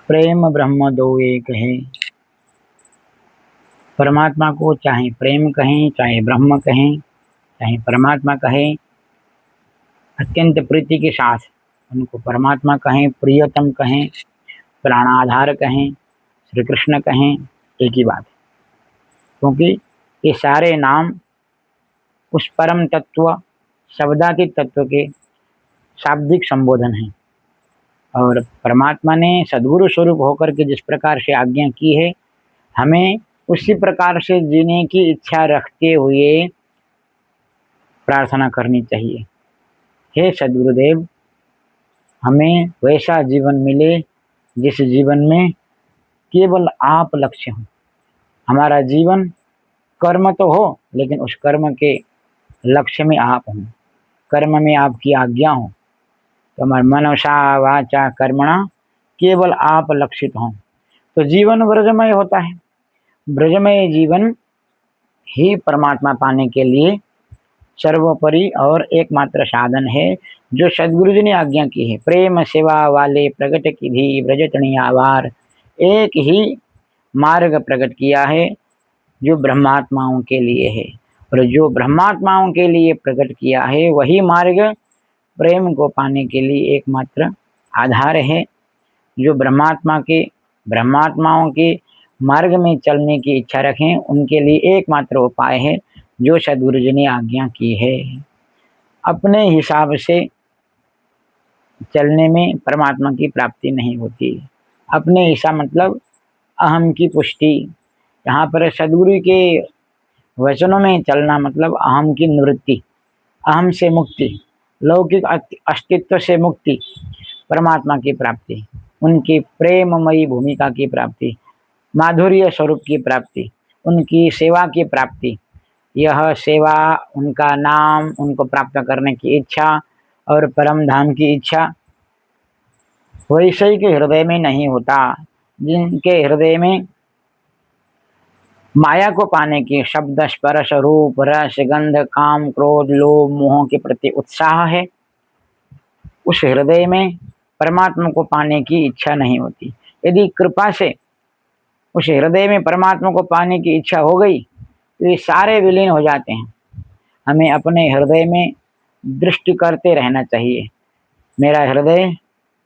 प्रेम ब्रह्म दो एक है। परमात्मा को चाहे प्रेम कहें, चाहे ब्रह्म कहें, चाहे परमात्मा कहें, अत्यंत प्रीति के साथ उनको परमात्मा कहें, प्रियतम कहें, प्राणाधार कहें, श्री कृष्ण कहें, एक ही बात है। क्योंकि ये सारे नाम उस परम तत्व, शब्दातीत तत्व के शाब्दिक संबोधन हैं। और परमात्मा ने सद्गुरु स्वरूप होकर के जिस प्रकार से आज्ञा की है, हमें उसी प्रकार से जीने की इच्छा रखते हुए प्रार्थना करनी चाहिए। हे सद्गुरुदेव, हमें वैसा जीवन मिले जिस जीवन में केवल आप लक्ष्य हो। हमारा जीवन कर्म तो हो, लेकिन उस कर्म के लक्ष्य में आप हों, कर्म में आपकी आज्ञा हो। तो हमारे मनसा वाचा कर्मणा केवल आप लक्षित हों, तो जीवन ब्रजमय होता है। ब्रजमय जीवन ही परमात्मा पाने के लिए सर्वोपरि और एकमात्र साधन है, जो सदगुरु जी ने आज्ञा की है। प्रेम सेवा वाले प्रगट की भी ब्रजतणी आवार, एक ही मार्ग प्रकट किया है जो ब्रह्मात्माओं के लिए है। और जो ब्रह्मात्माओं के लिए प्रकट किया है वही मार्ग प्रेम को पाने के लिए एकमात्र आधार है। जो ब्रह्मात्माओं के मार्ग में चलने की इच्छा रखें, उनके लिए एकमात्र उपाय है जो सद्गुरु जी ने आज्ञा की है। अपने हिसाब से चलने में परमात्मा की प्राप्ति नहीं होती। अपने हिसाब मतलब अहम की पुष्टि। यहाँ पर सद्गुरु के वचनों में चलना मतलब अहम की निवृत्ति, अहम से मुक्ति, लौकिक अस्तित्व से मुक्ति, परमात्मा की प्राप्ति, उनकी प्रेममयी भूमिका की प्राप्ति, माधुर्य स्वरूप की प्राप्ति, उनकी सेवा की प्राप्ति। यह सेवा, उनका नाम, उनको प्राप्त करने की इच्छा और परम धाम की इच्छा वैसे ही के हृदय में नहीं होता। जिनके हृदय में माया को पाने की शब्द, स्पर्श, रूप, रस, गंध, काम, क्रोध, लोभ, मोह के प्रति उत्साह है, उस हृदय में परमात्मा को पाने की इच्छा नहीं होती। यदि कृपा से उस हृदय में परमात्मा को पाने की इच्छा हो गई तो ये सारे विलीन हो जाते हैं। हमें अपने हृदय में दृष्टि करते रहना चाहिए। मेरा हृदय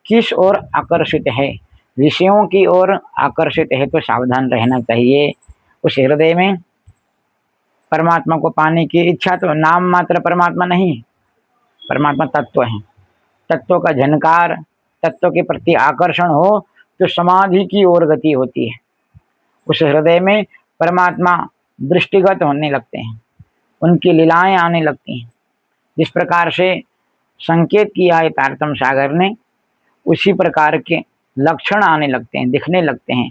किस ओर आकर्षित है, विषयों की ओर आकर्षित है तो सावधान रहना चाहिए। उस हृदय में परमात्मा को पाने की इच्छा तो नाम मात्र परमात्मा नहीं, परमात्मा तत्व है। तत्व का झनकार, तत्व के प्रति आकर्षण हो तो समाधि की ओर गति होती है। उस हृदय में परमात्मा दृष्टिगत होने लगते हैं, उनकी लीलाएं आने लगती हैं। जिस प्रकार से संकेत किया है तारतम सागर ने, उसी प्रकार के लक्षण आने लगते हैं, दिखने लगते हैं।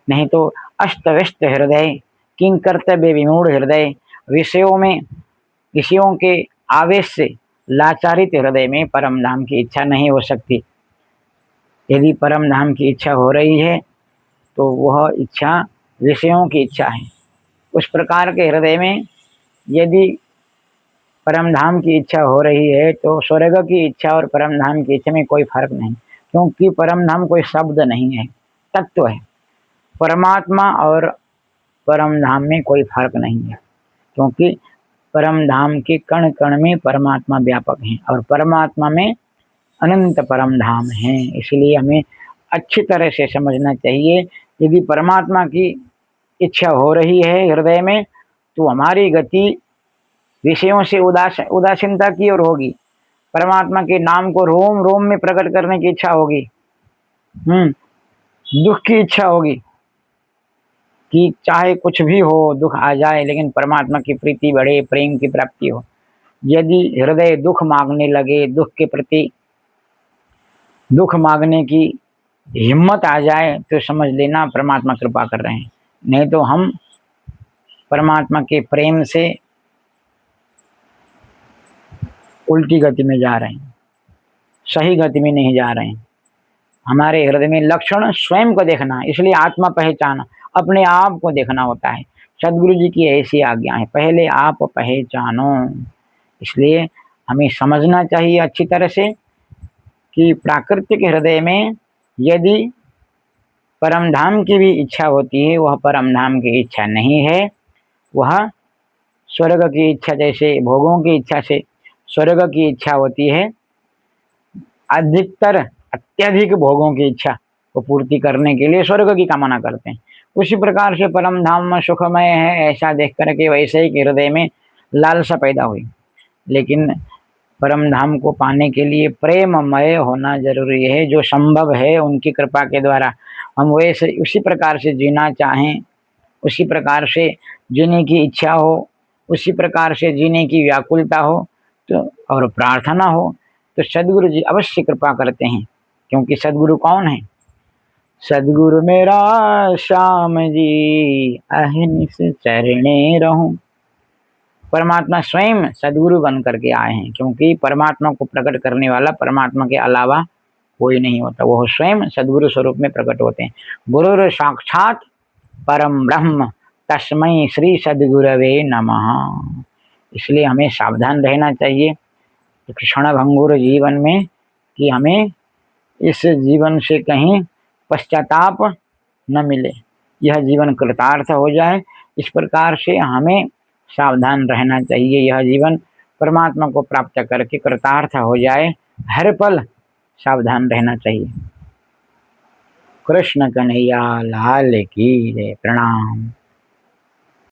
नहीं तो अस्त व्यस्त हृदय, किंग कर्तव्य विमूढ़ हृदय, विषयों के आवेश से लाचारित हृदय में परम धाम की इच्छा नहीं हो सकती। यदि परम धाम की इच्छा हो रही है तो वह इच्छा विषयों की इच्छा है। उस प्रकार के हृदय में यदि परम धाम की इच्छा हो रही है तो स्वर्ग की इच्छा और परम धाम की इच्छा में कोई फर्क नहीं, क्योंकि परम धाम कोई शब्द नहीं है, तत्व है। परमात्मा और परम धाम में कोई फर्क नहीं है, क्योंकि परम धाम के कण कण में परमात्मा व्यापक है और परमात्मा में अनंत परम धाम है। इसलिए हमें अच्छी तरह से समझना चाहिए, यदि परमात्मा की इच्छा हो रही है हृदय में तो हमारी गति विषयों से उदासीनता की ओर होगी। परमात्मा के नाम को रोम रोम में प्रकट करने की इच्छा होगी, दुख की इच्छा होगी कि चाहे कुछ भी हो, दुख आ जाए, लेकिन परमात्मा की प्रीति बढ़े, प्रेम की प्राप्ति हो। यदि हृदय दुख मांगने लगे, दुख के प्रति दुख मांगने की हिम्मत आ जाए तो समझ लेना परमात्मा कृपा कर रहे हैं। नहीं तो हम परमात्मा के प्रेम से उल्टी गति में जा रहे हैं, सही गति में नहीं जा रहे हैं। हमारे हृदय में लक्षण स्वयं को देखना, इसलिए आत्मा पहचाना, अपने आप को देखना होता है। सदगुरु जी की ऐसी आज्ञा है, पहले आप पहचानो। इसलिए हमें समझना चाहिए अच्छी तरह से कि प्राकृतिक हृदय में यदि परम धाम की भी इच्छा होती है, वह परम धाम की इच्छा नहीं है, वह स्वर्ग की इच्छा, जैसे भोगों की इच्छा से स्वर्ग की इच्छा होती है, अधिकतर अत्यधिक भोगों की इच्छा को पूर्ति करने के लिए स्वर्ग की कामना करते हैं। उसी प्रकार से परम धाम में सुखमय है ऐसा देख करके वैसे ही हृदय में लालसा पैदा हुई। लेकिन परम धाम को पाने के लिए प्रेममय होना जरूरी है। जो संभव है उनकी कृपा के द्वारा हम वैसे उसी प्रकार से जीना चाहें, उसी प्रकार से जीने की इच्छा हो, उसी प्रकार से जीने की व्याकुलता हो तो और प्रार्थना हो तो सदगुरु जी अवश्य कृपा करते हैं। क्योंकि सदगुरु कौन है? सदगुरु मेरा श्याम जी अहिनिस चरणे रहूं। परमात्मा स्वयं सदगुरु बन करके आए हैं, क्योंकि परमात्मा को प्रकट करने वाला परमात्मा के अलावा कोई नहीं होता, वो स्वयं सदगुरु स्वरूप में प्रकट होते हैं। गुरुर साक्षात परम ब्रह्म तस्मै श्री सदगुरवे नमः। इसलिए हमें सावधान रहना चाहिए क्षण भंगुर जीवन में कि हमें इस जीवन से कहीं पश्चाताप न मिले, यह जीवन कृतार्थ हो जाए। इस प्रकार से हमें सावधान रहना चाहिए, यह जीवन परमात्मा को प्राप्त करके कृतार्थ हो जाए, हर पल सावधान रहना चाहिए। कृष्ण कन्हैया लाल की जय। प्रणाम।